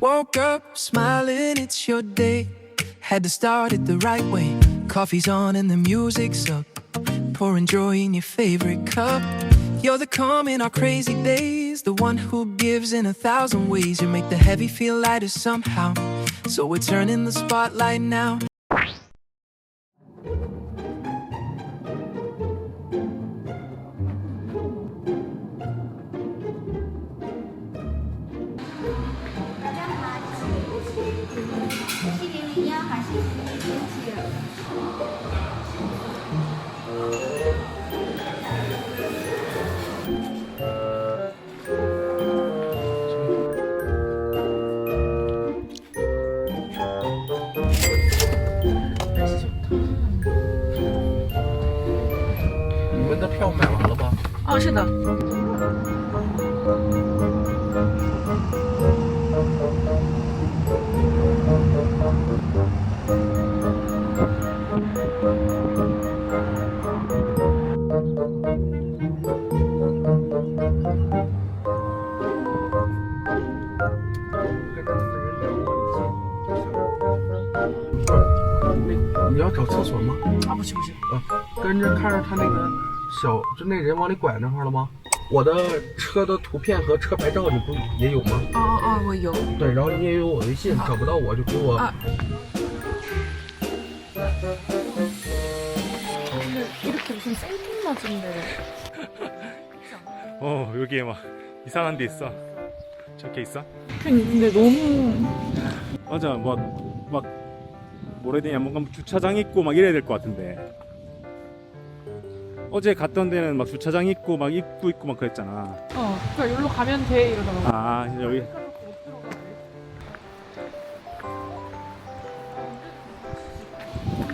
Woke up smiling, it's your day. Had to start it the right way. Coffee's on and the music's up. Pouring joy in your favorite cup. You're the calm in our crazy days. The one who gives in 1,000 ways. You make the heavy feel lighter somehow. So we're turning the spotlight now.你们的票买完了吗？哦，是的。你要找厕所吗？啊，不行不行。跟着看着他那个小，就那人往里拐那块了吗？我的车的图片和车牌照你不也有吗？哦，我有。对，然后你也有我微信，找不到我就给我。이렇게 무슨 생뚱맞은 데를. 여기에 막 이상한 데 있어. 저렇게 있어? 근데 너무. 맞아, 막 뭐라 해야 되냐, 뭔가 주차장 있고 막 이래야 될 것 같은데. 어제 갔던 데는 막 주차장 있고 막 입구 있고 막 그랬잖아. 그러니까 여기로 가면 돼 이러더라고. 아, 여기.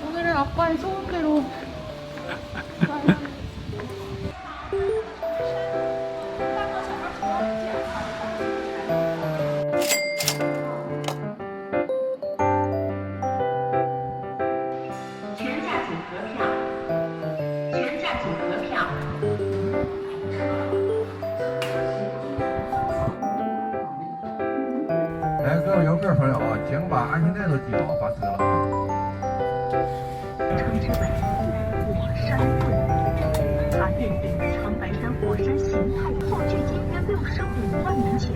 오늘은 아빠의 소원대로.哎，各位游客朋友啊，请把安全带都系好，发车了。称之为火山盾，它奠定长白山火山形态后距今约65万年前。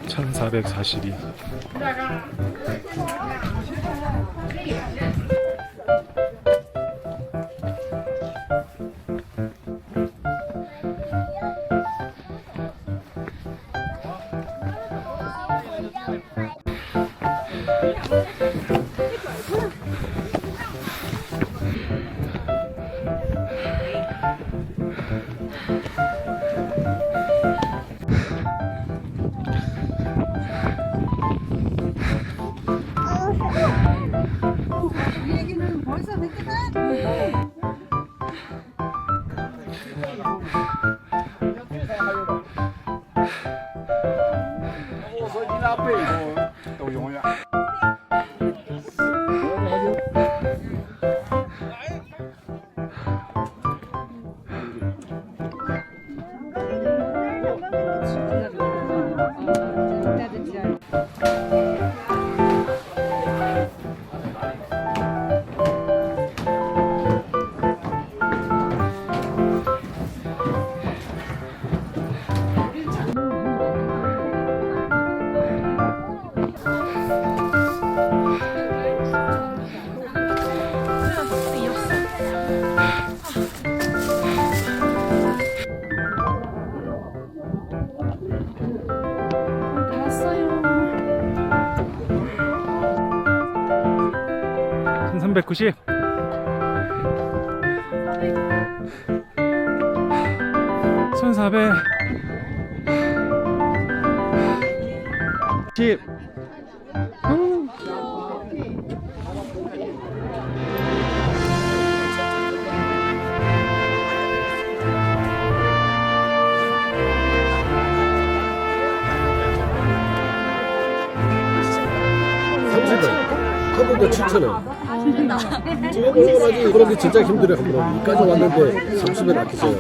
(1442) 1190. (1400) 10. 한 번도 7,000원. 지금 올라가지. 그런데 진짜 힘들어요. 한 번. 여기까지 왔는데 30원 아끼세요.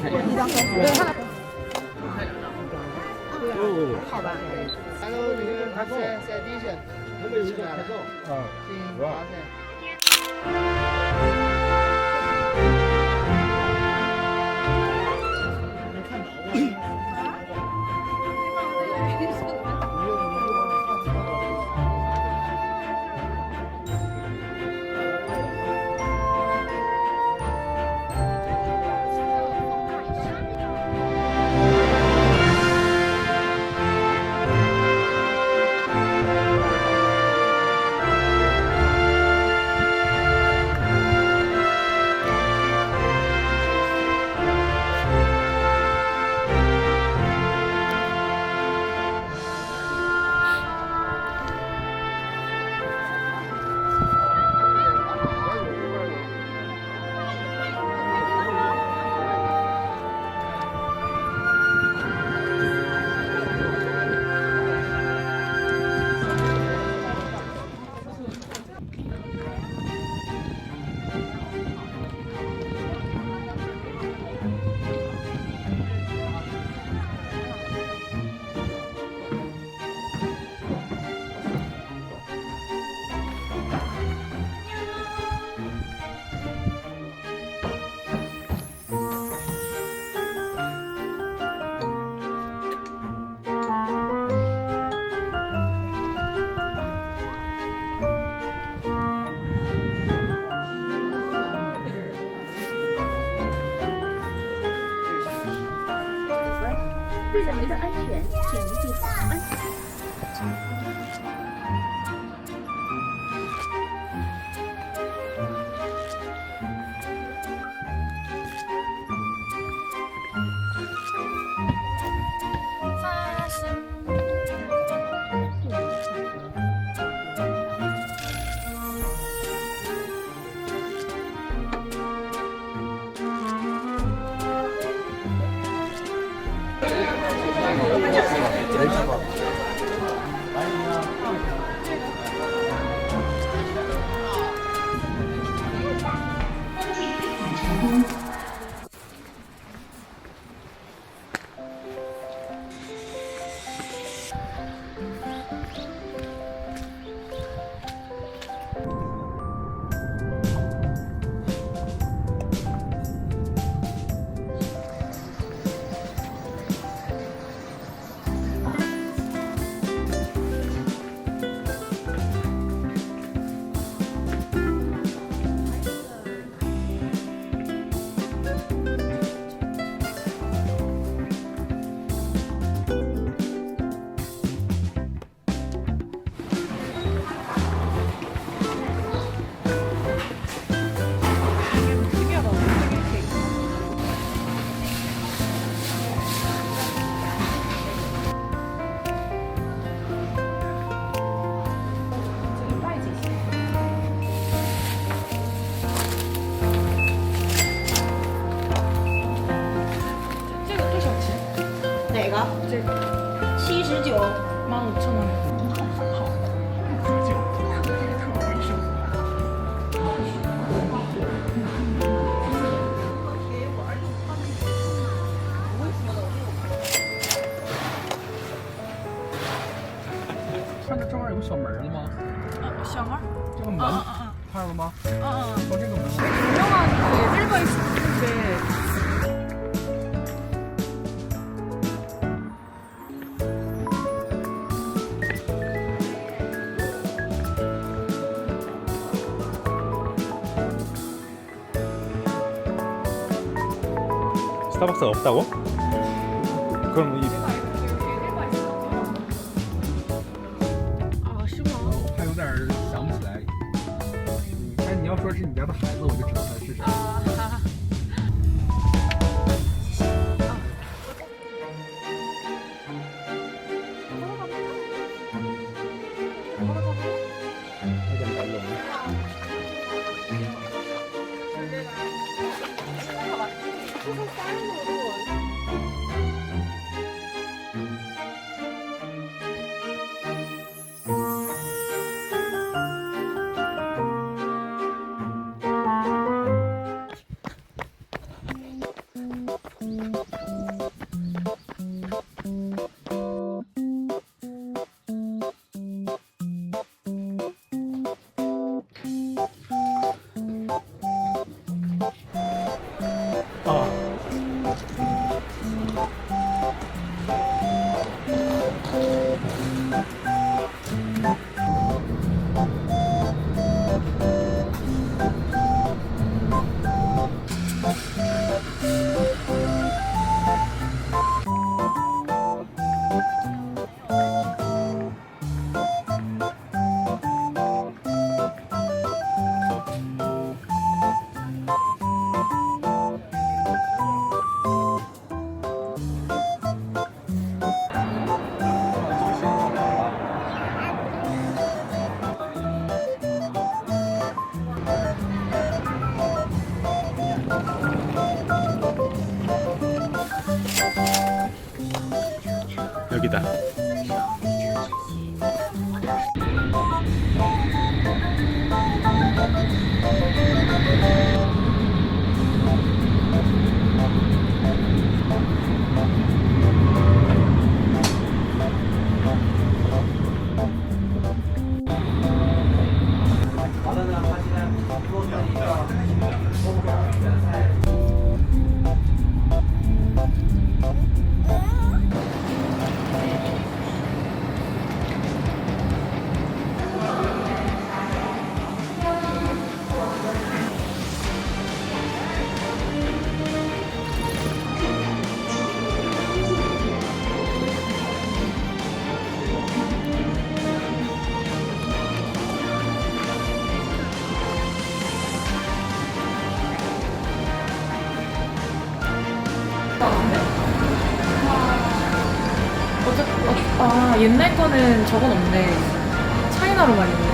스타벅스가 없다고? 그럼 이 还有点想不起来。看你要说是你家的孩子，我就知道他是谁。여기다. 아, 옛날 거는 저건 없네. 차이나로만 있네.